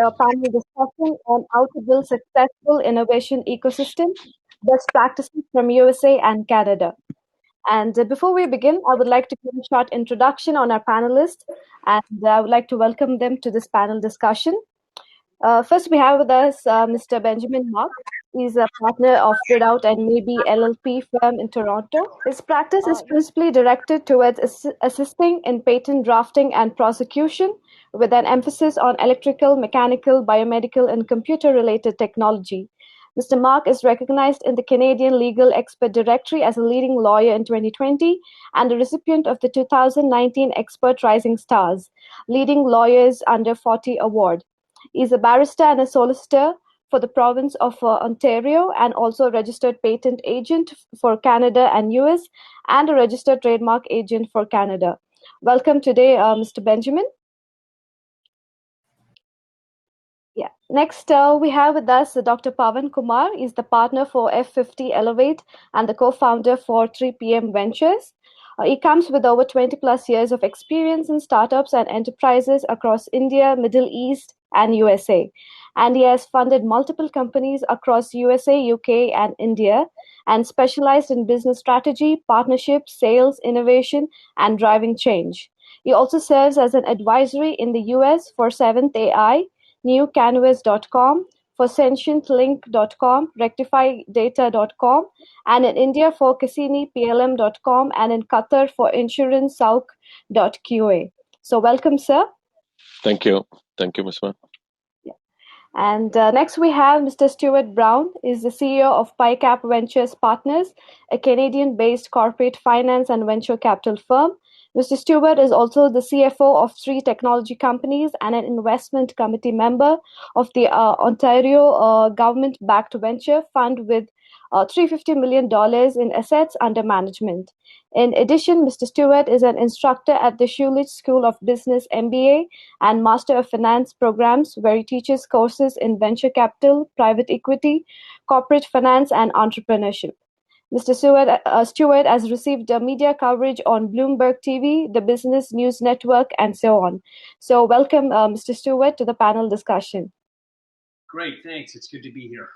a panel discussion on how to build successful innovation ecosystem, best practices from USA and Canada. And before we begin, I would like to give a short introduction on our panelists, and I would like to welcome them to this panel discussion. First, we have with us Mr. Benjamin Mark. He's a partner of Ridout and Maybe LLP firm in Toronto. His practice is principally directed towards assisting in patent drafting and prosecution, with an emphasis on electrical, mechanical, biomedical, and computer-related technology. Mr. Mark is recognized in the Canadian Legal Expert Directory as a leading lawyer in 2020 and a recipient of the 2019 Expert Rising Stars, Leading Lawyers Under 40 Award. He is a barrister and a solicitor for the province of Ontario, and also a registered patent agent for Canada and US, and a registered trademark agent for Canada. Welcome today, Mr. Benjamin. Yeah. Next, we have with us Dr. Pavan Kumar. He's the partner for F50 Elevate and the co-founder for 3PM Ventures. He comes with over 20 plus years of experience in startups and enterprises across India, Middle East, and USA. And he has funded multiple companies across USA, UK, and India, and specialized in business strategy, partnerships, sales, innovation, and driving change. He also serves as an advisory in the US for 7th AI, newcanvas.com, for sentientlink.com, rectifydata.com, and in India for cassiniplm.com, and in Qatar for insurancesauk.qa. So welcome, sir. Thank you. Thank you, Ms. Ma. Yeah. And next we have Mr. Stuart Brown, is the CEO of PiCap Ventures Partners, a Canadian-based corporate finance and venture capital firm. Mr. Stewart is also the CFO of 3 technology companies and an investment committee member of the Ontario government-backed venture fund with $350 million in assets under management. In addition, Mr. Stewart is an instructor at the Schulich School of Business MBA and Master of Finance programs, where he teaches courses in venture capital, private equity, corporate finance, and entrepreneurship. Mr. Stewart has received media coverage on Bloomberg TV, the Business News Network, and so on. So welcome, Mr. Stewart, to the panel discussion. Great, thanks. It's good to be here.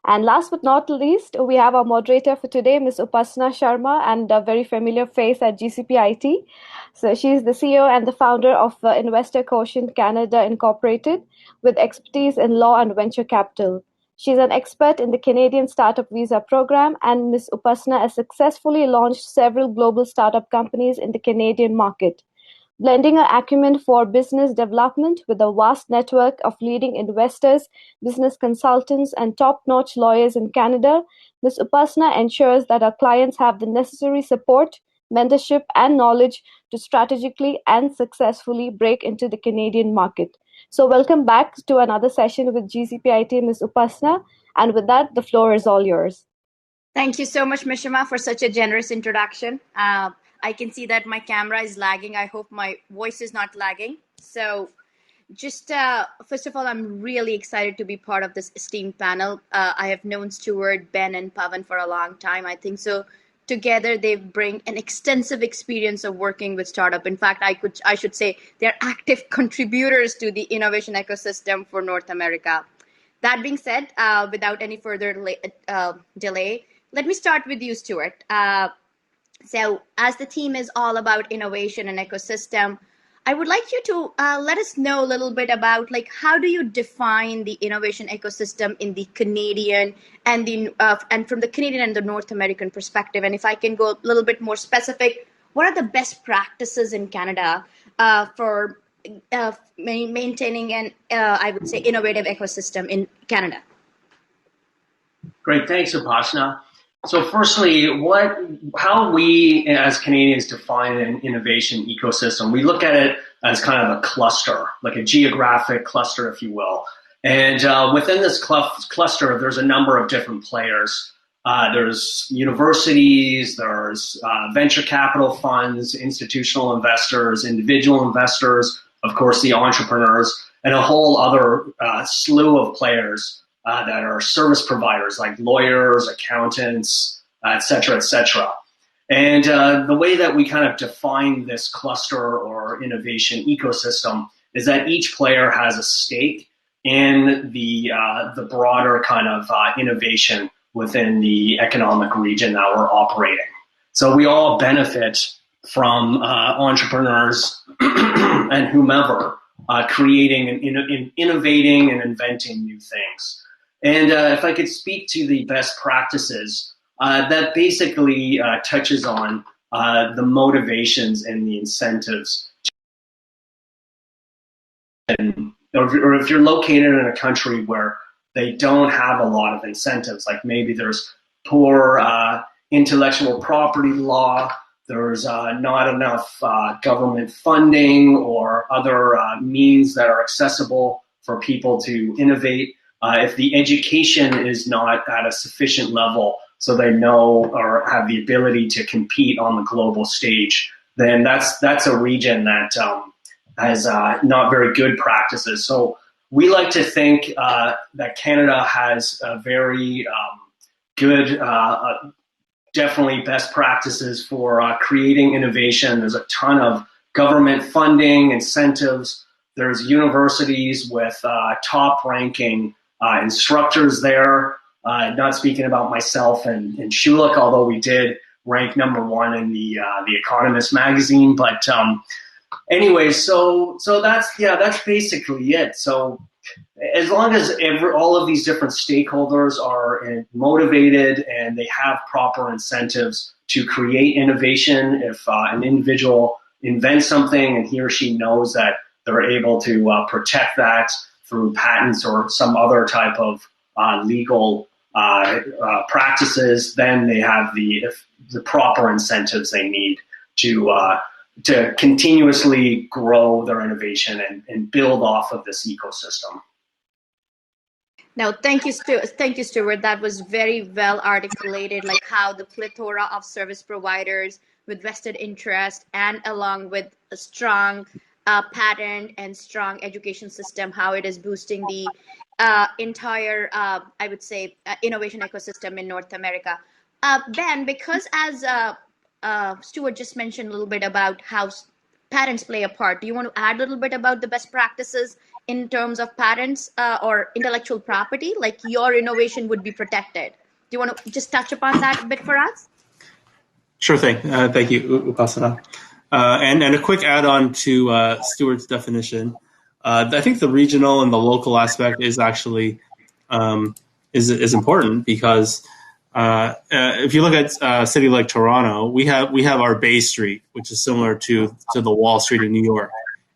And last but not least, we have our moderator for today, Ms. Upasana Sharma, and a very familiar face at GCPIT. So she's the CEO and the founder of Investor Quotient Canada Incorporated, with expertise in law and venture capital. She's an expert in the Canadian Startup Visa program, and Ms. Upasana has successfully launched several global startup companies in the Canadian market. Blending her acumen for business development with a vast network of leading investors, business consultants, and top-notch lawyers in Canada, Ms. Upasana ensures that our clients have the necessary support, mentorship, and knowledge to strategically and successfully break into the Canadian market. So welcome back to another session with GCPIT, Ms. Upasana. And with that, the floor is all yours. Thank you so much, Mishima, for such a generous introduction. I can see that my camera is lagging. I hope my voice is not lagging. So just first of all, I'm really excited to be part of this esteemed panel. I have known Stuart, Ben, and Pavan for a long time. I think so. Together, they bring an extensive experience of working with startup. In fact, I should say they're active contributors to the innovation ecosystem for North America. That being said, without any further delay, let me start with you, Stuart. So as the theme is all about innovation and ecosystem, I would like you to let us know a little bit about, like, how do you define the innovation ecosystem in the Canadian and from the Canadian and the North American perspective? And if I can go a little bit more specific, what are the best practices in Canada for maintaining an, I would say, innovative ecosystem in Canada? Great, thanks, Upasana. So firstly, how we as Canadians define an innovation ecosystem, we look at it as kind of a cluster, like a geographic cluster, if you will. And within this cluster, there's a number of different players. There's universities, there's venture capital funds, institutional investors, individual investors, of course, the entrepreneurs, and a whole other slew of players that are service providers like lawyers, accountants, et cetera, et cetera. And the way that we kind of define this cluster or innovation ecosystem is that each player has a stake in the broader kind of innovation within the economic region that we're operating. So we all benefit from entrepreneurs and whomever creating and innovating and inventing new things. And if I could speak to the best practices, that basically touches on the motivations and the incentives. Or if you're located in a country where they don't have a lot of incentives, like maybe there's poor intellectual property law, there's not enough government funding or other means that are accessible for people to innovate. If the education is not at a sufficient level so they know or have the ability to compete on the global stage, then that's a region that has not very good practices. So we like to think that Canada has a very good, definitely best practices for creating innovation. There's a ton of government funding, incentives. There's universities with top-ranking instructors there. Not speaking about myself and Schulich, although we did rank #1 in the Economist magazine. But anyway, so that's basically it. So as long as all of these different stakeholders are motivated and they have proper incentives to create innovation, if an individual invents something and he or she knows that they're able to protect that through patents or some other type of legal practices, then they have the proper incentives they need to continuously grow their innovation and build off of this ecosystem. No, thank you, Stuart. That was very well articulated, like how the plethora of service providers with vested interest and along with a strong patent and strong education system, how it is boosting the entire, I would say, innovation ecosystem in North America. Ben, because as Stuart just mentioned a little bit about how patents play a part, do you want to add a little bit about the best practices in terms of patents or intellectual property, like your innovation would be protected? Do you want to just touch upon that a bit for us? Sure thing. Thank you, Upasana. And a quick add-on to Stuart's definition. I think the regional and the local aspect is actually is important because if you look at a city like Toronto, we have our Bay Street, which is similar to the Wall Street in New York.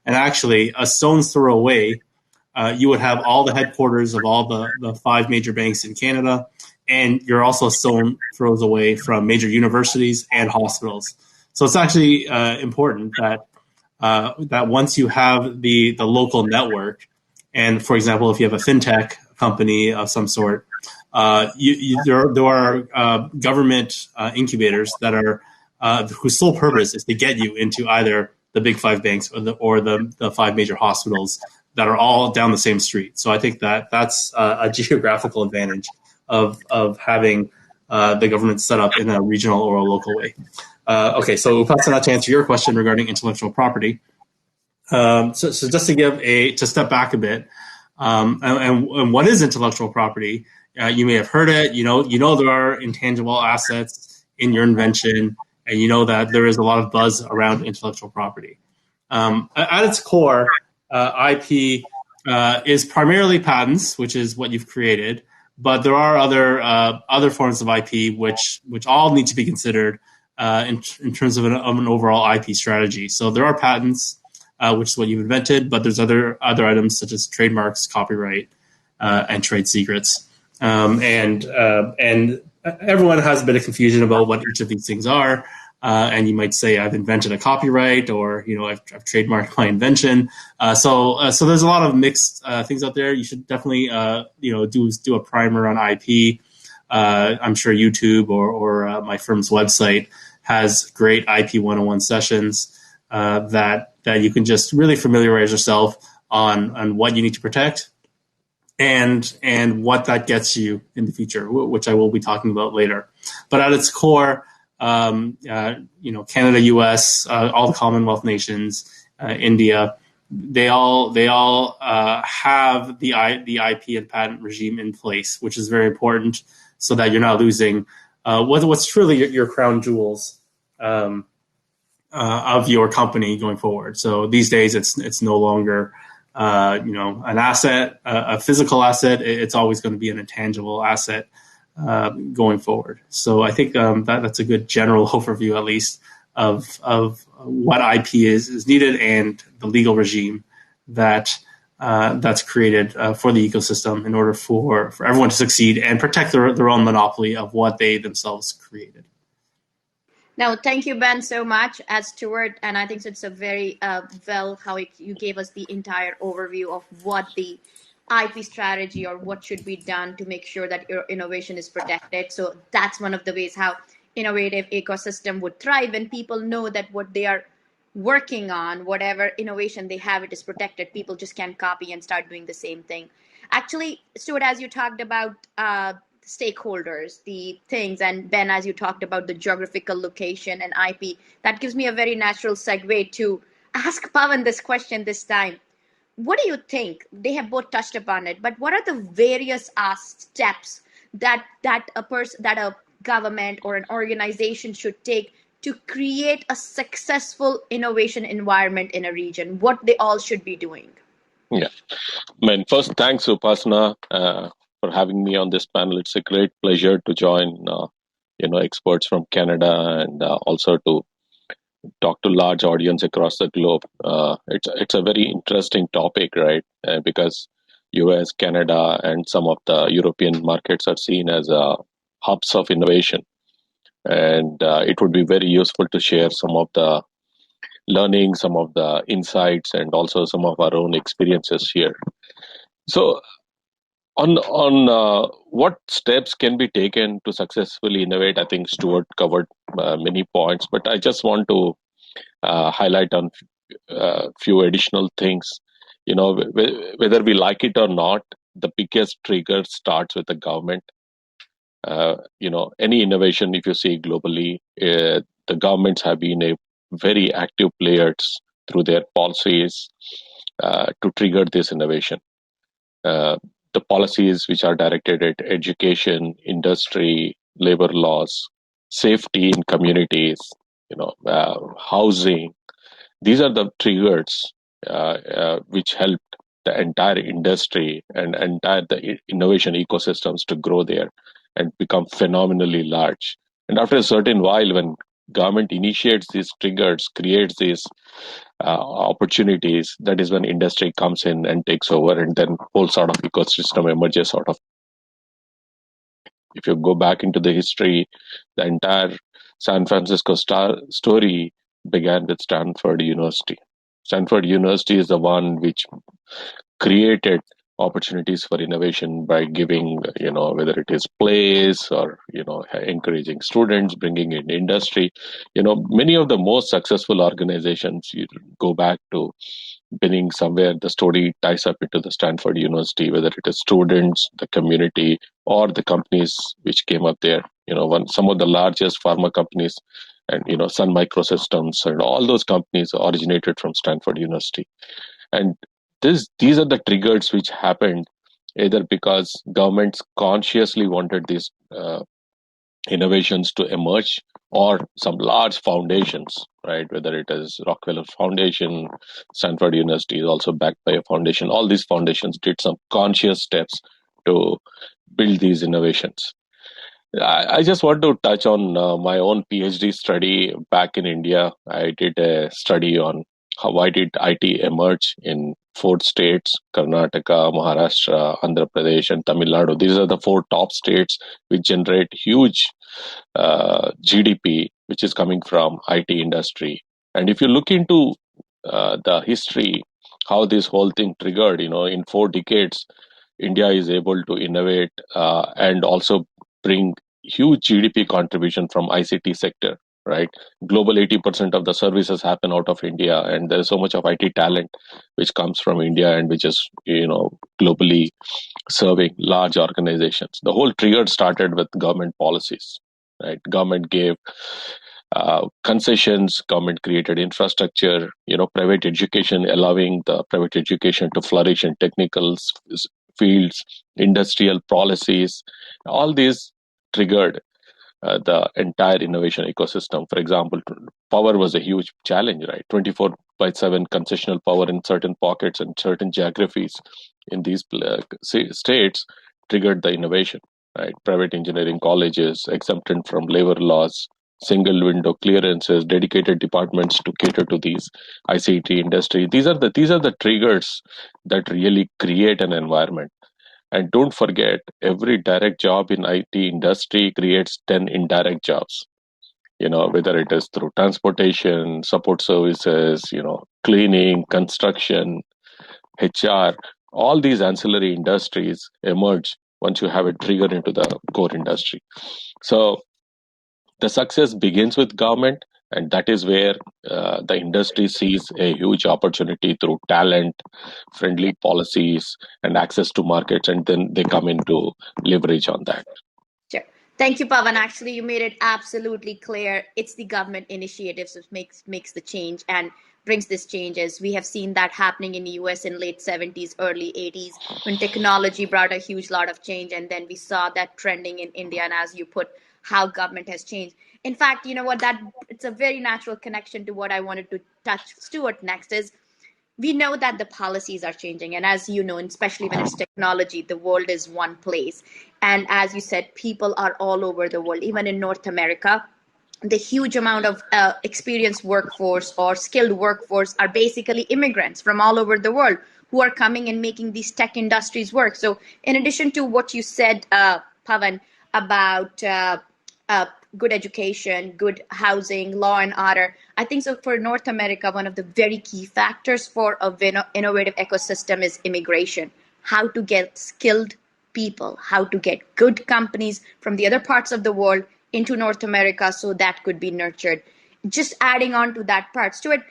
And actually, a stone's throw away, you would have all the headquarters of all the 5 major banks in Canada, and you're also a stone throws away from major universities and hospitals. So it's actually important that once you have the local network, and for example, if you have a fintech company of some sort, there are government incubators that are whose sole purpose is to get you into either the big 5 banks or the 5 major hospitals that are all down the same street. So I think that's a geographical advantage of having the government set up in a regional or a local way. Okay, so Upasana, to answer your question regarding intellectual property. So just to step back a bit, and what is intellectual property? You may have heard it. You know there are intangible assets in your invention, and you know that there is a lot of buzz around intellectual property. At its core, IP is primarily patents, which is what you've created, but there are other forms of IP which all need to be considered in terms of an overall IP strategy. So there are patents, which is what you've invented, but there's other items such as trademarks, copyright, and trade secrets. And everyone has a bit of confusion about what each of these things are. And you might say, I've invented a copyright, or I've trademarked my invention. So there's a lot of mixed things out there. You should definitely do a primer on IP. I'm sure YouTube or my firm's website has great IP 101 sessions that you can just really familiarize yourself on what you need to protect and what that gets you in the future, which I will be talking about later. But at its core, Canada, US, all the Commonwealth nations, India, they all have the IP and patent regime in place, which is very important, so that you're not losing what's truly your crown jewels of your company going forward. So these days, it's no longer an asset, a physical asset. It's always going to be an intangible asset going forward. So I think that's a good general overview, at least, of what IP is needed and the legal regime that's created for the ecosystem in order for everyone to succeed and protect their own monopoly of what they themselves created. Now, thank you, Ben, so much as Stuart, and I think it's a very you gave us the entire overview of what the IP strategy or what should be done to make sure that your innovation is protected. So that's one of the ways how innovative ecosystem would thrive when people know that what they are working on, whatever innovation they have, it is protected. People just can't copy and start doing the same thing. Actually, Stuart, as you talked about stakeholders, the things, and Ben, as you talked about the geographical location and IP, that gives me a very natural segue to ask Pawan this question this time. What do you think? They have both touched upon it, but what are the various steps that a government or an organization should take to create a successful innovation environment in a region? What they all should be doing? Yeah. First, thanks, Upasana, for having me on this panel. It's a great pleasure to join, experts from Canada and also to talk to large audience across the globe. It's a very interesting topic, right? Because US, Canada, and some of the European markets are seen as hubs of innovation. And it would be very useful to share some of the learning, some of the insights, and also some of our own experiences here. So, on what steps can be taken to successfully innovate, I think Stuart covered many points, but I just want to highlight on a few additional things. Whether we like it or not, the biggest trigger starts with the government. Any innovation, if you see globally, the governments have been a very active players through their policies to trigger this innovation. The policies which are directed at education, industry, labor laws, safety in communities, housing. These are the triggers which helped the entire industry and the innovation ecosystems to grow there and become phenomenally large. And after a certain while, when government initiates these triggers, creates these opportunities, that is when industry comes in and takes over, and then whole sort of ecosystem emerges out of. If you go back into the history, the entire San Francisco story began with Stanford University. Stanford University is the one which created opportunities for innovation by giving, whether it is plays or, encouraging students, bringing in industry. Many of the most successful organizations, you go back to beginning somewhere, the story ties up into the Stanford University, whether it is students, the community, or the companies which came up there. Some of the largest pharma companies and, Sun Microsystems and all those companies originated from Stanford University. And these are the triggers which happened either because governments consciously wanted these innovations to emerge, or some large foundations, right? Whether it is Rockefeller Foundation, Stanford University is also backed by a foundation. All these foundations did some conscious steps to build these innovations. I just want to touch on my own PhD study back in India. I did a study on why did IT emerge in 4 states, Karnataka, Maharashtra, Andhra Pradesh, and Tamil Nadu. These are the 4 top states which generate huge GDP, which is coming from IT industry. And if you look into the history, how this whole thing triggered, in 4 decades, India is able to innovate and also bring huge GDP contribution from ICT sector, right? Global 80% of the services happen out of India, and there's so much of IT talent which comes from India and which is, globally serving large organizations. The whole trigger started with government policies, right? Government gave concessions, government created infrastructure, private education, allowing the private education to flourish in technical fields, industrial policies. All these triggered the entire innovation ecosystem. For example, power was a huge challenge, right? 24/7 concessional power in certain pockets and certain geographies in these states triggered the innovation, right? Private engineering colleges exempted from labor laws, single window clearances, dedicated departments to cater to these ICT industry. These are the triggers that really create an environment. And don't forget, every direct job in IT industry creates 10 indirect jobs. Whether it is through transportation, support services, cleaning, construction, HR, all these ancillary industries emerge once you have a trigger into the core industry. So the success begins with government, and that is where the industry sees a huge opportunity through talent, friendly policies, and access to markets, and then they come into leverage on that. Sure. Thank you, Pavan. Actually, you made it absolutely clear. It's the government initiatives that makes the change and brings this changes. We have seen that happening in the US in late 70s, early 80s, when technology brought a huge lot of change. And then we saw that trending in India. And as you put, how government has changed. In fact, you know what, that it's a very natural connection to what I wanted to touch Stuart next is we know that the policies are changing. And as you know, and especially when it's technology, the world is one place. And as you said, people are all over the world, even in North America. The huge amount of experienced workforce or skilled workforce are basically immigrants from all over the world who are coming and making these tech industries work. So in addition to what you said, Pavan, about good education, good housing, law and order. I think so for North America, one of the very key factors for a innovative ecosystem is immigration. How to get skilled people, how to get good companies from the other parts of the world into North America so that could be nurtured. Just adding on to that part, Stuart,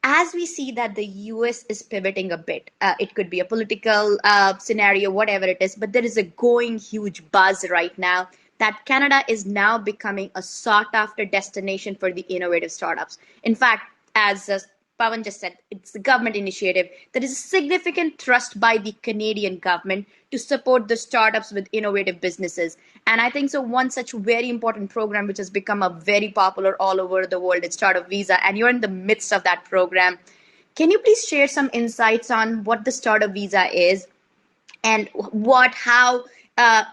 as we see that the US is pivoting a bit, it could be a political scenario, whatever it is, but there is a going huge buzz right now that Canada is now becoming a sought after destination for the innovative startups. In fact, as Pavan just said, it's the government initiative. There is a significant trust by the Canadian government to support the startups with innovative businesses. And I think so one such very important program which has become a very popular all over the world is Startup Visa, and you're in the midst of that program. Can you please share some insights on what the Startup Visa is and how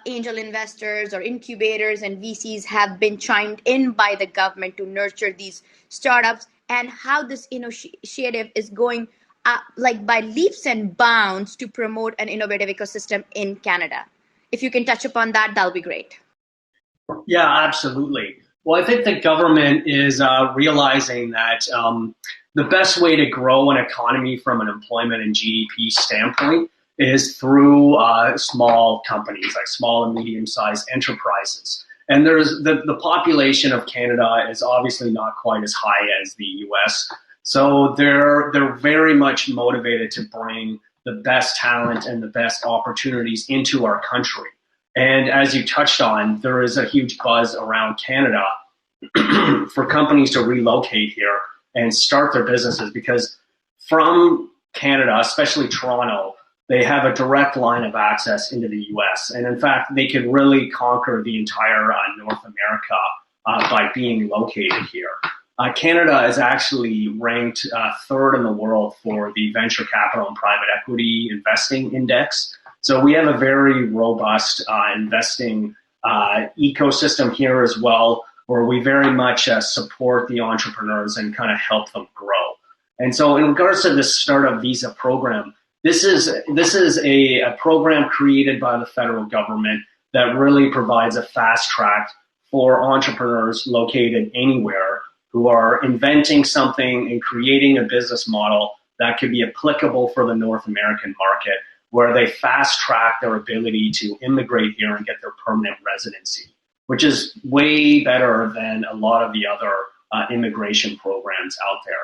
angel investors or incubators and VCs have been chimed in by the government to nurture these startups, and how this initiative is going like by leaps and bounds to promote an innovative ecosystem in Canada? If you can touch upon that, that'll be great. Yeah, absolutely. Well, I think the government is realizing that the best way to grow an economy from an employment and GDP standpoint is through small companies, like small and medium-sized enterprises. And there's the population of Canada is obviously not quite as high as the US. So they're very much motivated to bring the best talent and the best opportunities into our country. And as you touched on, there is a huge buzz around Canada for companies to relocate here and start their businesses, because from Canada, especially Toronto, they have a direct line of access into the US. And in fact, they could really conquer the entire North America by being located here. Canada is actually ranked third in the world for the venture capital and private equity investing index. So we have a very robust investing ecosystem here as well, where we very much support the entrepreneurs and kind of help them grow. And so in regards to this Startup Visa program, this is a program created by the federal government that really provides a fast track for entrepreneurs located anywhere who are inventing something and creating a business model that could be applicable for the North American market, where they fast track their ability to immigrate here and get their permanent residency, which is way better than a lot of the other immigration programs out there.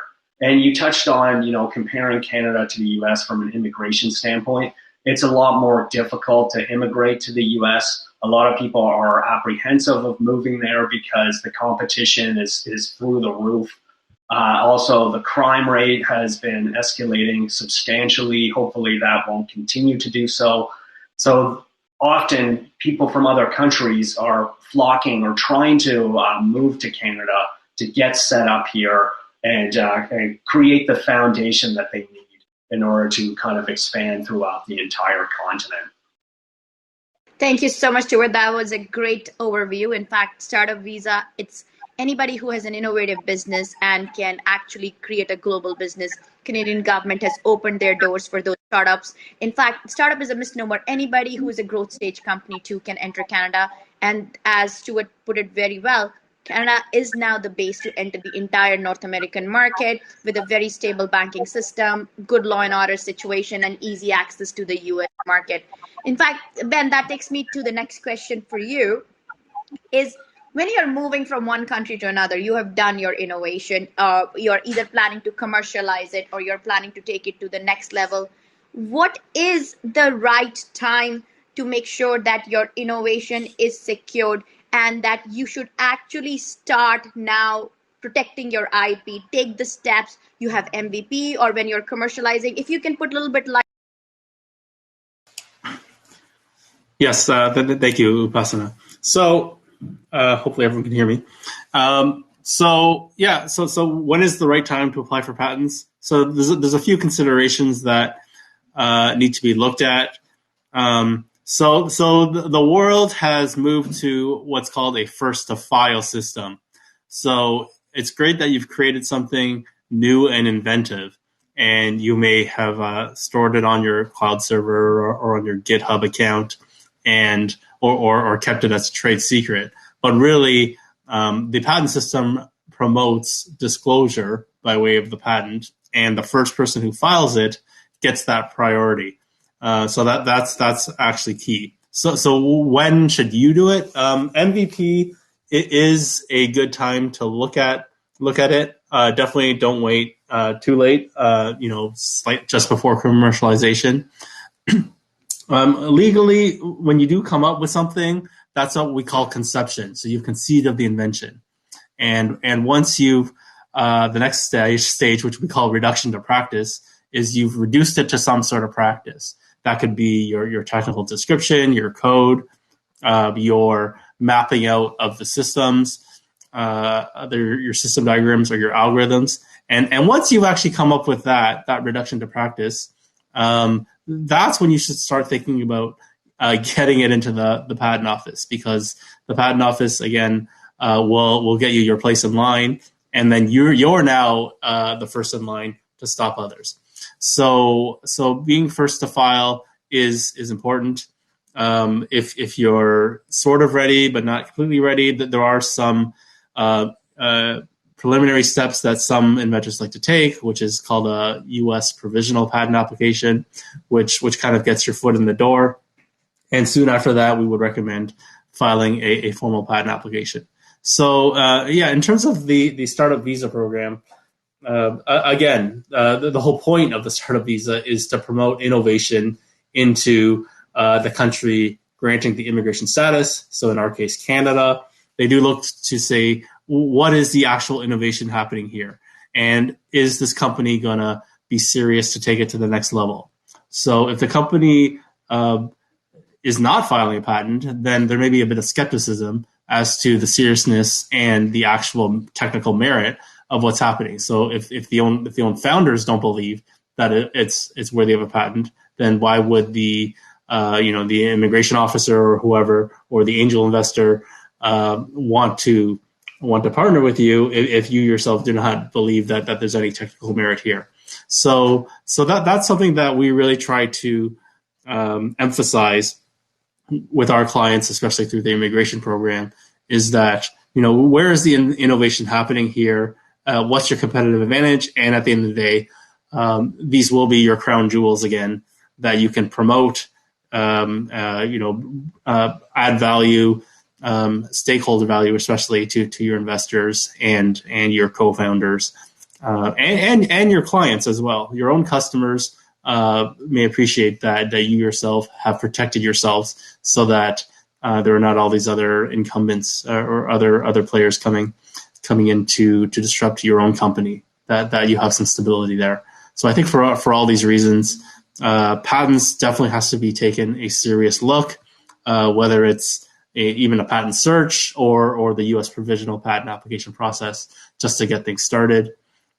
And you touched on, comparing Canada to the US from an immigration standpoint. It's a lot more difficult to immigrate to the US. A lot of people are apprehensive of moving there because the competition is through the roof. Also, the crime rate has been escalating substantially. Hopefully that won't continue to do so. So often people from other countries are flocking or trying to move to Canada to get set up here and create the foundation that they need in order to kind of expand throughout the entire continent. Thank you so much, Stuart. That was a great overview. In fact, Startup Visa, it's anybody who has an innovative business and can actually create a global business. Canadian government has opened their doors for those startups. In fact, startup is a misnomer. Anybody who is a growth stage company too can enter Canada. And as Stuart put it very well, Canada is now the base to enter the entire North American market with a very stable banking system, good law and order situation, and easy access to the US market. In fact, Ben, that takes me to the next question for you is when you're moving from one country to another, you have done your innovation, you're either planning to commercialize it or you're planning to take it to the next level. What is the right time to make sure that your innovation is secured and that you should actually start now protecting your IP, take the steps, you have MVP or when you're commercializing? If you can put a little bit light. Yes, thank you, Upasana. So hopefully everyone can hear me. So when is the right time to apply for patents? So there's a few considerations that need to be looked at. So the world has moved to what's called a first to file system. So it's great that you've created something new and inventive, and you may have stored it on your cloud server or on your GitHub account, and or kept it as a trade secret. But really, the patent system promotes disclosure by way of the patent, and the first person who files it gets that priority. So that's actually key. So when should you do it? MVP, it is a good time to look at it. Definitely don't wait too late. Just before commercialization. Legally, when you do come up with something, that's what we call conception. So you've conceived of the invention, and once you've the next stage, which we call reduction to practice, is you've reduced it to some sort of practice. That could be your technical description, your code, your mapping out of the systems, your system diagrams or your algorithms. And once you've actually come up with that reduction to practice, that's when you should start thinking about getting it into the patent office, because the patent office, again, will get you your place in line, and then you're now the first in line to stop others. So being first to file is important. If you're sort of ready but not completely ready, there are some preliminary steps that some inventors like to take, which is called a U.S. provisional patent application, which kind of gets your foot in the door. And soon after that, we would recommend filing a formal patent application. So in terms of the Startup Visa program, again, the whole point of the Startup Visa is to promote innovation into the country granting the immigration status. So in our case, Canada, they do look to say, what is the actual innovation happening here? And is this company going to be serious to take it to the next level? So if the company is not filing a patent, then there may be a bit of skepticism as to the seriousness and the actual technical merit of what's happening. So if the own founders don't believe that it's worthy of a patent, then why would the immigration officer or whoever or the angel investor want to partner with you if you yourself do not believe that there's any technical merit here? So that's something that we really try to emphasize with our clients, especially through the immigration program, is that where is the innovation happening here? What's your competitive advantage? And at the end of the day, these will be your crown jewels again that you can promote, add value, stakeholder value, especially to your investors and your co-founders, and your clients as well. Your own customers may appreciate that you yourself have protected yourselves so that there are not all these other incumbents or other players coming in to disrupt your own company, that you have some stability there. So I think for all these reasons, patents definitely has to be taken a serious look, whether it's even a patent search or the U.S. provisional patent application process, just to get things started.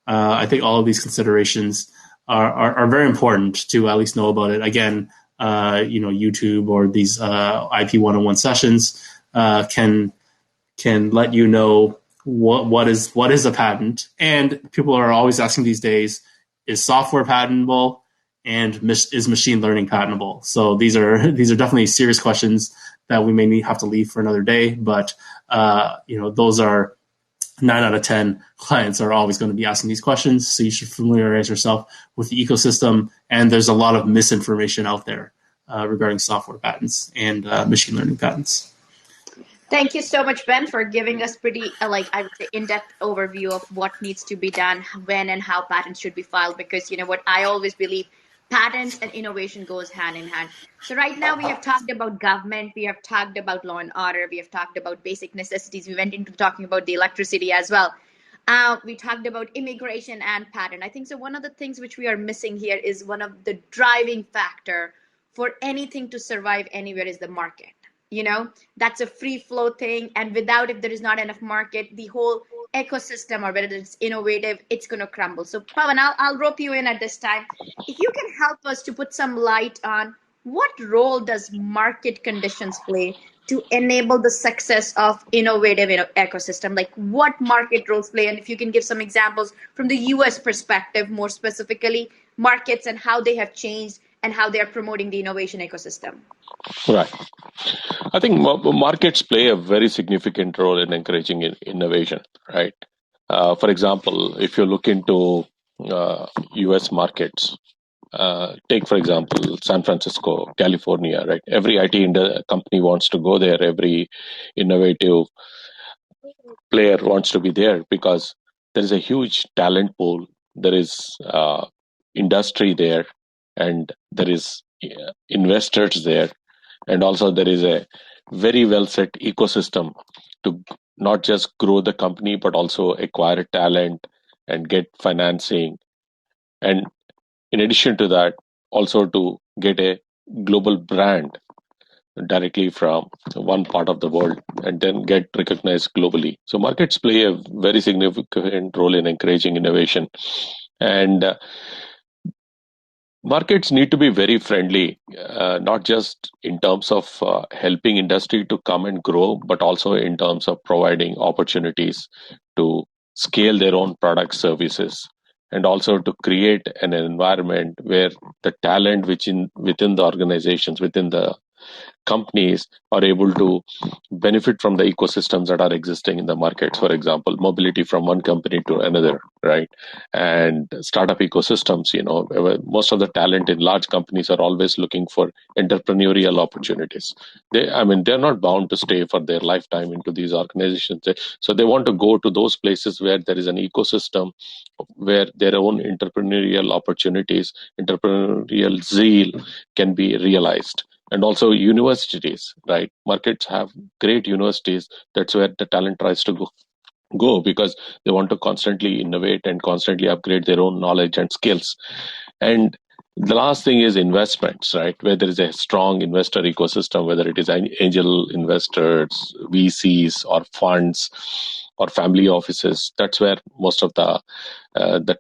I think all of these considerations are very important to at least know about it. Again, YouTube or these IP 101 sessions can let you know what is a patent. And people are always asking these days, is software patentable, and is machine learning patentable? So these are definitely serious questions that we may have to leave for another day. But those are 9 out of 10 clients are always going to be asking these questions. So you should familiarize yourself with the ecosystem. And there's a lot of misinformation out there regarding software patents and machine learning patents. Thank you so much, Ben, for giving us pretty, I would say, in-depth overview of what needs to be done, when and how patents should be filed. Because you know what, I always believe patents and innovation goes hand in hand. So right now we have talked about government, we have talked about law and order, we have talked about basic necessities. We went into talking about the electricity as well. We talked about immigration and patent. I think so. One of the things which we are missing here is one of the driving factor for anything to survive anywhere is the market. That's a free flow thing, and without, if there is not enough market, the whole ecosystem, or whether it's innovative, it's going to crumble. So Pawan, I'll rope you in at this time. If you can help us to put some light on what role does market conditions play to enable the success of innovative ecosystem, like what market roles play, and if you can give some examples from the US perspective, more specifically markets and how they have changed and how they are promoting the innovation ecosystem. Right. I think markets play a very significant role in encouraging innovation, right? For example, if you look into US markets, take, for example, San Francisco, California, right? Every IT company wants to go there. Every innovative player wants to be there because there is a huge talent pool. There is industry there, and there is investors there. And also there is a very well set ecosystem to not just grow the company, but also acquire talent and get financing. And in addition to that, also to get a global brand directly from one part of the world and then get recognized globally. So markets play a very significant role in encouraging innovation. And markets need to be very friendly, not just in terms of helping industry to come and grow, but also in terms of providing opportunities to scale their own product services, and also to create an environment where the talent within the organizations, within the companies, are able to benefit from the ecosystems that are existing in the markets. For example, mobility from one company to another, right? And startup ecosystems, most of the talent in large companies are always looking for entrepreneurial opportunities. They're not bound to stay for their lifetime into these organizations. So they want to go to those places where there is an ecosystem where their own entrepreneurial opportunities, entrepreneurial zeal can be realized. And also universities, right? Markets have great universities. That's where the talent tries to go because they want to constantly innovate and constantly upgrade their own knowledge and skills. And the last thing is investments, right? Where there is a strong investor ecosystem, whether it is angel investors, VCs, or funds, or family offices. That's where most of the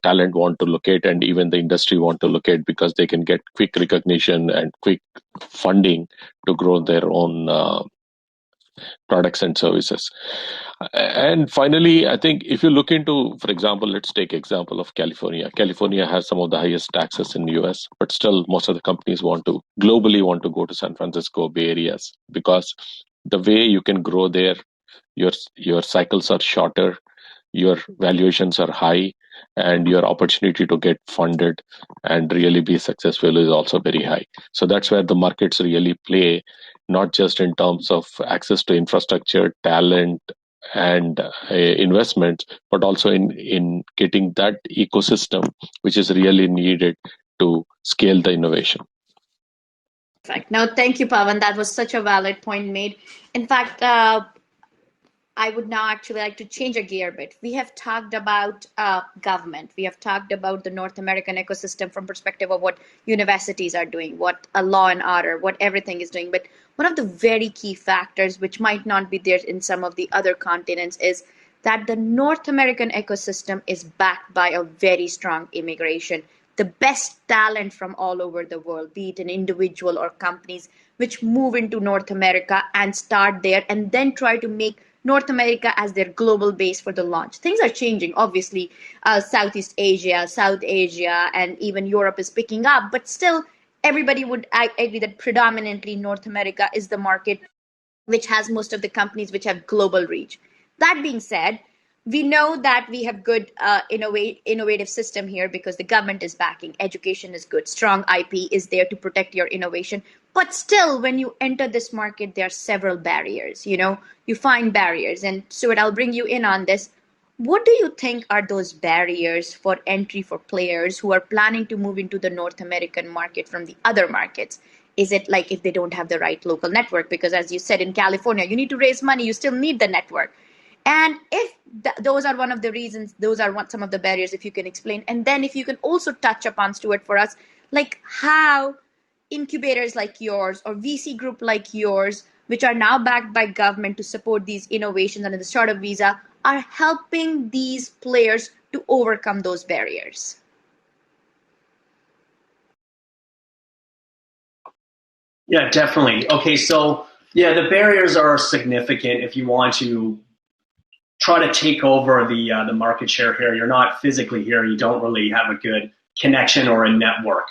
talent want to locate, and even the industry want to locate, because they can get quick recognition and quick funding to grow their own products and services. And finally, I think if you look into, for example, let's take example of California. California has some of the highest taxes in the US, but still most of the companies globally want to go to San Francisco, Bay Areas, because the way you can grow there, your cycles are shorter, your valuations are high, and your opportunity to get funded and really be successful is also very high. So that's where the markets really play, not just in terms of access to infrastructure, talent, and investments, but also in getting that ecosystem which is really needed to scale the innovation. Perfect. No, thank you, Pavan. That was such a valid point made. In fact, I would now actually like to change a gear a bit. We have talked about government. We have talked about the North American ecosystem from perspective of what universities are doing, what a law and order, what everything is doing. But one of the very key factors, which might not be there in some of the other continents, is that the North American ecosystem is backed by a very strong immigration. The best talent from all over the world, be it an individual or companies, which move into North America and start there and then try to make North America as their global base for the launch. Things are changing, obviously. Southeast Asia, South Asia, and even Europe is picking up, but still, everybody would agree that predominantly North America is the market which has most of the companies which have global reach. That being said, we know that we have good innovative system here because the government is backing, education is good, strong IP is there to protect your innovation. But still, when you enter this market, there are several barriers. You find barriers. And Stuart, I'll bring you in on this. What do you think are those barriers for entry for players who are planning to move into the North American market from the other markets? Is it like if they don't have the right local network? Because as you said, in California, you need to raise money, you still need the network. And if those are one of the reasons, those are some of the barriers, if you can explain. And then if you can also touch upon, Stuart, for us, like how incubators like yours or VC group like yours, which are now backed by government to support these innovations under the startup visa, are helping these players to overcome those barriers. Yeah, definitely. Okay, so yeah, the barriers are significant if you want to try to take over the market share here. You're not physically here. You don't really have a good connection or a network.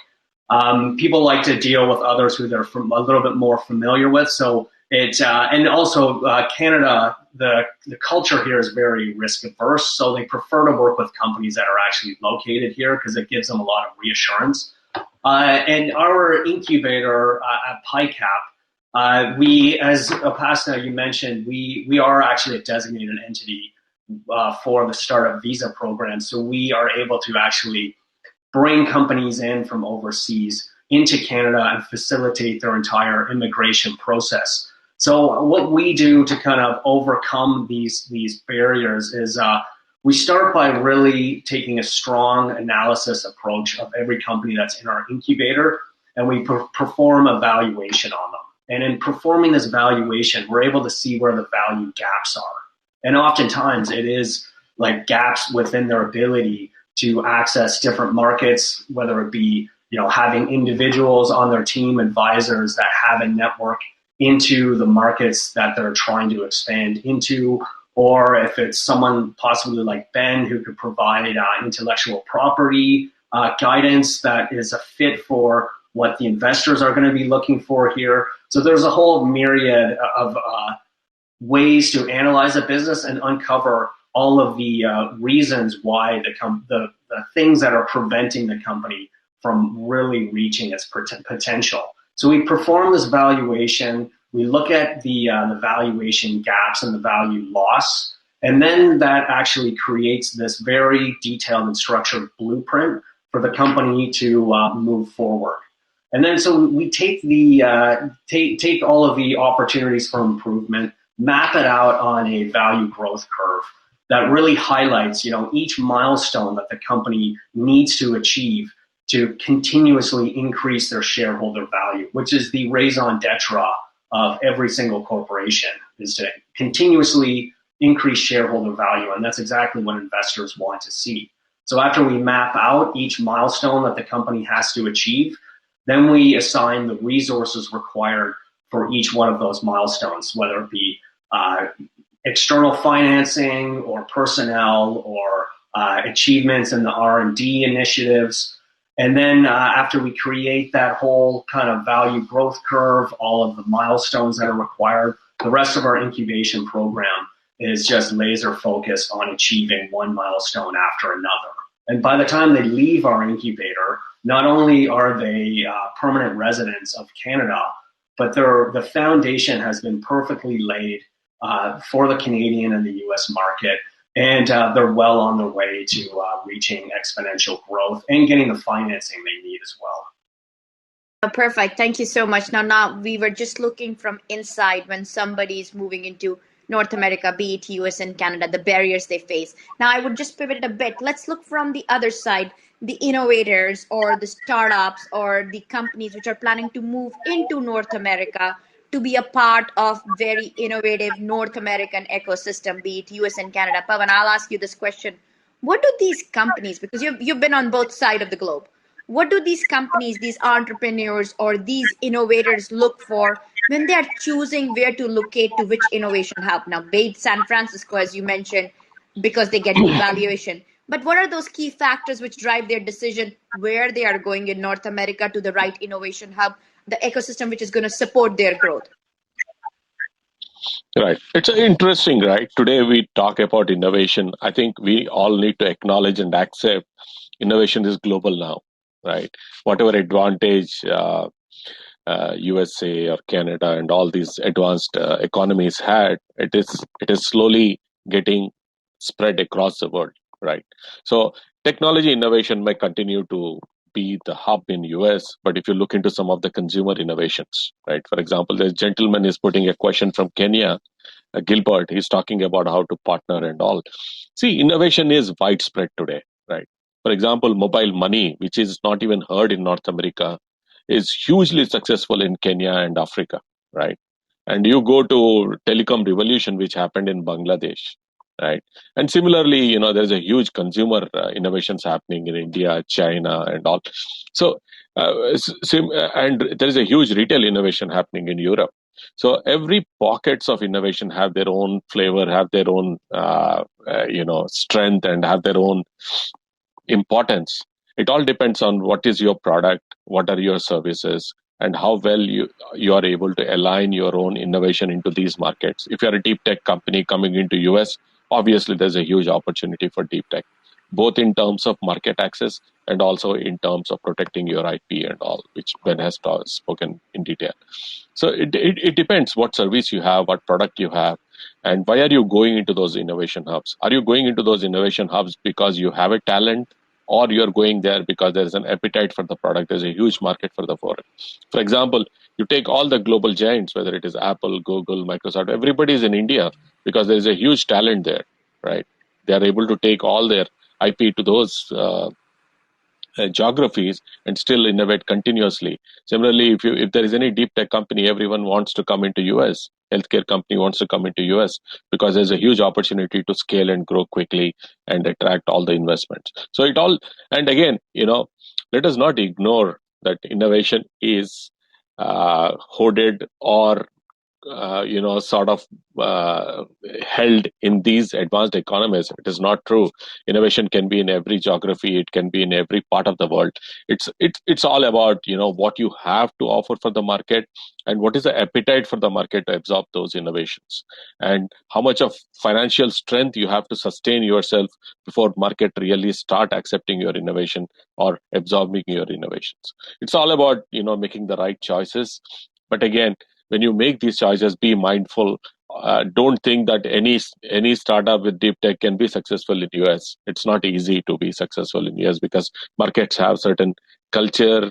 People like to deal with others who they're a little bit more familiar with. So and also Canada, the culture here is very risk averse. So they prefer to work with companies that are actually located here because it gives them a lot of reassurance. And our incubator at PICAP, we, as Upasana, you mentioned, we are actually a designated entity for the startup visa program. So we are able to actually bring companies in from overseas into Canada and facilitate their entire immigration process. So what we do to kind of overcome these barriers is we start by really taking a strong analysis approach of every company that's in our incubator, and we perform a valuation on them. And in performing this valuation, we're able to see where the value gaps are. And oftentimes it is like gaps within their ability to access different markets, whether it be having individuals on their team, advisors that have a network into the markets that they're trying to expand into, or if it's someone possibly like Ben who could provide intellectual property guidance that is a fit for what the investors are going to be looking for here. So there's a whole myriad of ways to analyze a business and uncover all of the reasons why the things that are preventing the company from really reaching its potential. So we perform this valuation, we look at the valuation gaps and the value loss, and then that actually creates this very detailed and structured blueprint for the company to move forward. And then so we take take all of the opportunities for improvement, map it out on a value growth curve that really highlights each milestone that the company needs to achieve to continuously increase their shareholder value, which is the raison d'etre of every single corporation, is to continuously increase shareholder value. And that's exactly what investors want to see. So after we map out each milestone that the company has to achieve, then we assign the resources required for each one of those milestones, whether it be external financing or personnel or achievements in the R&D initiatives. And then after we create that whole kind of value growth curve, all of the milestones that are required, the rest of our incubation program is just laser focused on achieving one milestone after another. And by the time they leave our incubator, not only are they permanent residents of Canada, but the foundation has been perfectly laid for the Canadian and the US market. And they're well on their way to reaching exponential growth and getting the financing they need as well. Perfect. Thank you so much. Now we were just looking from inside when somebody is moving into North America, be it US and Canada, the barriers they face. Now I would just pivot it a bit. Let's look from the other side, the innovators or the startups or the companies which are planning to move into North America to be a part of very innovative North American ecosystem, be it US and Canada. Pavan, I'll ask you this question. What do these companies, because you've been on both sides of the globe, what do these companies, these entrepreneurs, or these innovators look for when they are choosing where to locate to which innovation hub? Now, be it San Francisco, as you mentioned, because they get good valuation. But what are those key factors which drive their decision where they are going in North America to the right innovation hub, the ecosystem which is going to support their growth? Right. It's interesting, right? Today we talk about innovation. I think we all need to acknowledge and accept innovation is global now, right? Whatever advantage USA or Canada and all these advanced economies had, it is slowly getting spread across the world, right? So technology innovation may continue to be the hub in US, but if you look into some of the consumer innovations, right? For example, this gentleman is putting a question from Kenya, Gilbert. He's talking about how to partner and all. See, innovation is widespread today, right? For example, mobile money, which is not even heard in North America, is hugely successful in Kenya and Africa, right? And you go to telecom revolution, which happened in Bangladesh, right? And similarly, there's a huge consumer innovations happening in India, China, and all. So, and there is a huge retail innovation happening in Europe. So every pockets of innovation have their own flavor, have their own strength, and have their own importance. It all depends on what is your product, what are your services, and how well you are able to align your own innovation into these markets. If you're a deep tech company coming into US, obviously there's a huge opportunity for deep tech, both in terms of market access and also in terms of protecting your IP and all, which Ben has spoken in detail. So it depends what service you have, what product you have, and why are you going into those innovation hubs? Are you going into those innovation hubs because you have a talent, or you're going there because there's an appetite for the product? There's a huge market for the product. For example, you take all the global giants, whether it is Apple, Google, Microsoft, everybody is in India because there's a huge talent there, right? They are able to take all their IP to those geographies and still innovate continuously. Similarly, if there is any deep tech company, everyone wants to come into US. Healthcare company wants to come into US because there's a huge opportunity to scale and grow quickly and attract all the investments. So it all, and again, let us not ignore that innovation is hoarded or sort of held in these advanced economies. It is not true. Innovation can be in every geography. It can be in every part of the world. It's all about what you have to offer for the market and what is the appetite for the market to absorb those innovations, and how much of financial strength you have to sustain yourself before market really start accepting your innovation or absorbing your innovations. It's all about making the right choices. But again, when you make these choices, be mindful. Don't think that any startup with deep tech can be successful in US. It's not easy to be successful in US because markets have certain culture,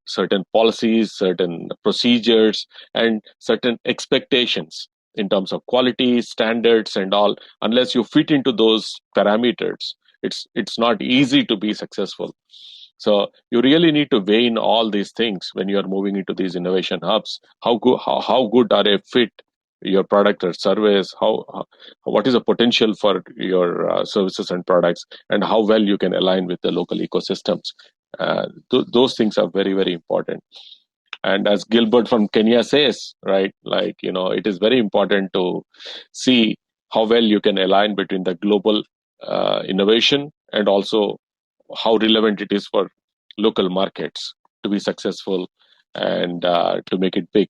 certain policies, certain procedures, and certain expectations in terms of quality, standards, and all. Unless you fit into those parameters, it's not easy to be successful. So you really need to weigh in all these things when you are moving into these innovation hubs. How good are a fit your product or service? What is the potential for your services and products, and how well you can align with the local ecosystems? Those things are very, very important. And as Gilbert from Kenya says, right, it is very important to see how well you can align between the global innovation and also how relevant it is for local markets to be successful and to make it big.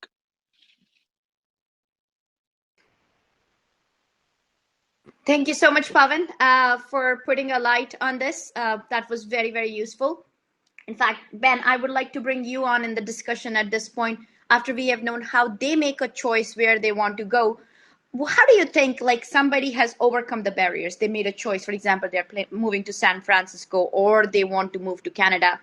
Thank you so much, Pavan, for putting a light on this. That was very, very useful. In fact, Ben, I would like to bring you on in the discussion at this point after we have known how they make a choice where they want to go. How do you think somebody has overcome the barriers? They made a choice. For example, they're moving to San Francisco or they want to move to Canada.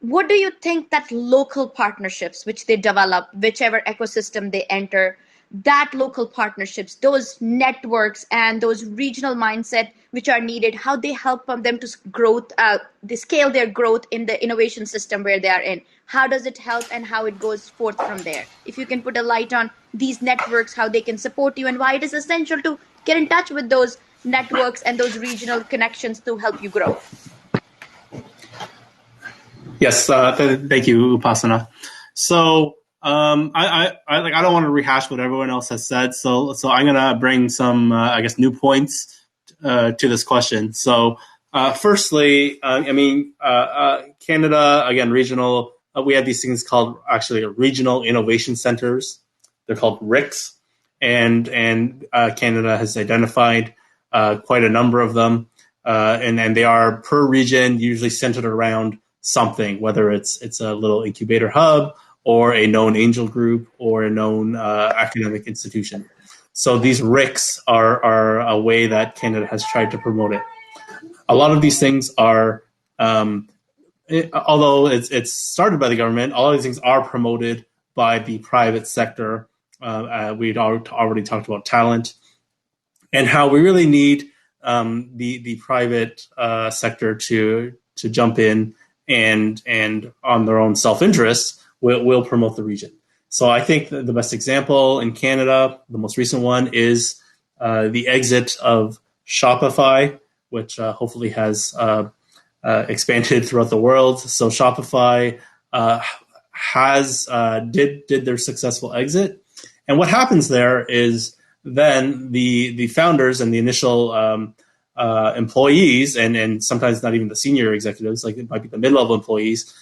what do you think that local partnerships which they develop, whichever ecosystem they enter, that local partnerships, those networks and those regional mindset which are needed, how they help them to growth, they scale their growth in the innovation system where they are in? How does it help and how it goes forth from there? If you can put a light on these networks, how they can support you and why it is essential to get in touch with those networks and those regional connections to help you grow. Yes, thank you, Upasana. So I don't want to rehash what everyone else has said. So I'm gonna bring some new points to this question. So firstly, Canada, again, regional. We have these things called actually regional innovation centers. They're called RICs, and Canada has identified quite a number of them, and they are per region, usually centered around something, whether it's a little incubator hub or a known angel group or a known academic institution. So these RICs are a way that Canada has tried to promote it. A lot of these things are, although it's started by the government, all of these things are promoted by the private sector. We'd already talked about talent and how we really need the private sector to jump in and on their own self-interest will promote the region. So I think the best example in Canada, the most recent one, is the exit of Shopify, which hopefully has expanded throughout the world. So Shopify did their successful exit, and what happens there is then the founders and the initial employees, and sometimes not even the senior executives, like it might be the mid-level employees,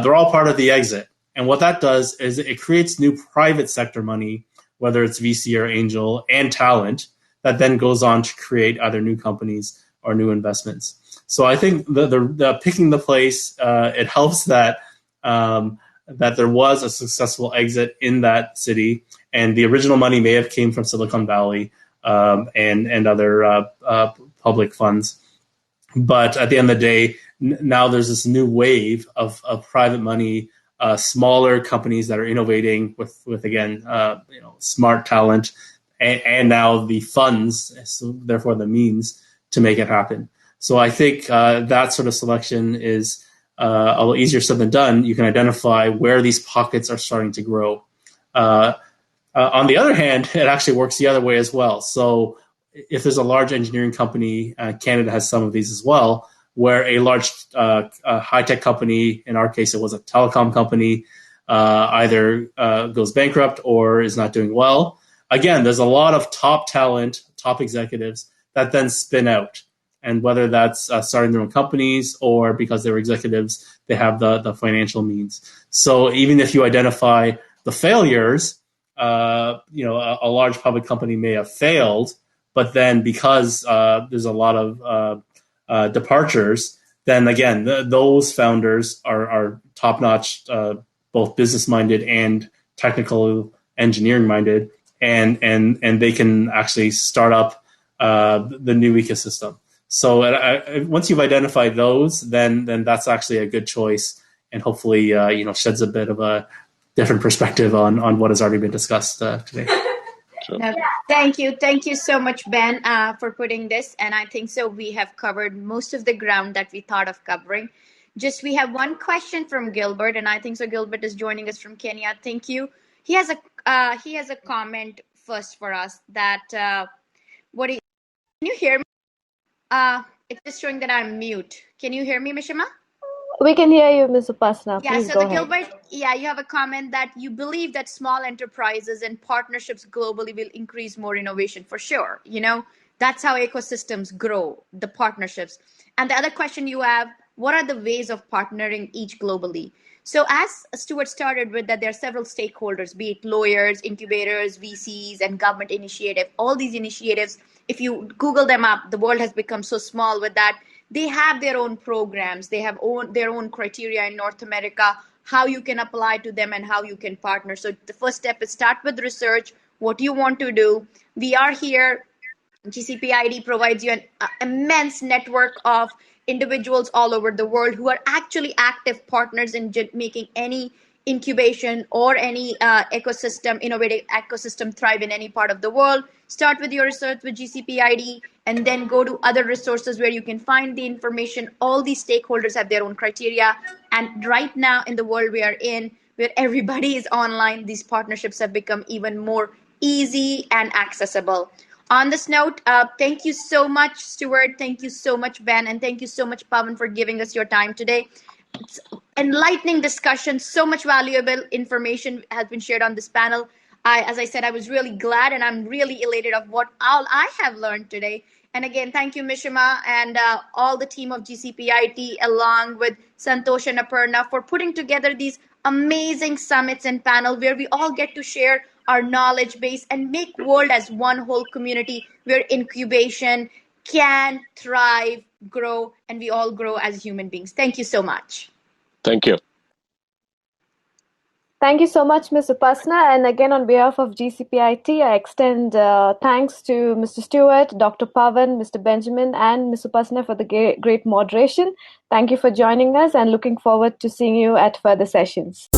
they're all part of the exit. And what that does is it creates new private sector money, whether it's VC or angel, and talent that then goes on to create either new companies or new investments. So I think the picking the place, it helps that that there was a successful exit in that city, and the original money may have came from Silicon Valley and other public funds. But at the end of the day, now there's this new wave of private money, smaller companies that are innovating with again, smart talent, and now the funds, so therefore the means to make it happen. So I think that sort of selection is a little easier said than done. You can identify where these pockets are starting to grow. On the other hand, it actually works the other way as well. So if there's a large engineering company, Canada has some of these as well, where a large high-tech company, in our case it was a telecom company, either goes bankrupt or is not doing well. Again, there's a lot of top talent, top executives that then spin out. And whether that's starting their own companies or because they're executives, they have the financial means. So even if you identify the failures, a large public company may have failed, but then because there's a lot of departures, then again, those founders are top-notch, both business-minded and technical engineering-minded, and they can actually start up the new ecosystem. So once you've identified those, then that's actually a good choice, and hopefully sheds a bit of a different perspective on what has already been discussed today. Sure. Thank you so much, Ben, for putting this. And I think so we have covered most of the ground that we thought of covering. Just we have one question from Gilbert, and I think so Gilbert is joining us from Kenya. Thank you. He has a comment first for us that can you hear me? It's just showing that I'm mute. Can you hear me, Mishima? We can hear you, Ms. Upasana. Yeah, Please so go the ahead. Gilbert, you have a comment that you believe that small enterprises and partnerships globally will increase more innovation for sure. That's how ecosystems grow, the partnerships. And the other question you have, what are the ways of partnering each globally? So as Stuart started with that, there are several stakeholders, be it lawyers, incubators, VCs, and government initiative. All these initiatives, if you Google them up, the world has become so small with that. They have their own programs. They have their own criteria in North America, how you can apply to them and how you can partner. So the first step is start with research, what you want to do. We are here. GCPID provides you an immense network of individuals all over the world who are actually active partners in making any incubation or any ecosystem, innovative ecosystem thrive in any part of the world. Start with your research with GCPID and then go to other resources where you can find the information. All these stakeholders have their own criteria. And right now in the world we are in, where everybody is online, these partnerships have become even more easy and accessible. On this note, thank you so much, Stuart. Thank you so much, Ben. And thank you so much, Pavan, for giving us your time today. It's enlightening discussion. So much valuable information has been shared on this panel. As I said, I was really glad and I'm really elated of what all I have learned today. And again, thank you, Mishima, and all the team of GCPIT, along with Santosh and Aparna, for putting together these amazing summits and panel where we all get to share our knowledge base and make world as one whole community where incubation can thrive, grow, and we all grow as human beings. Thank you so much. Thank you. Thank you so much, Ms. Upasana. And again, on behalf of GCPIT, I extend thanks to Mr. Stewart, Dr. Pavan, Mr. Benjamin, and Ms. Upasana for the great moderation. Thank you for joining us and looking forward to seeing you at further sessions.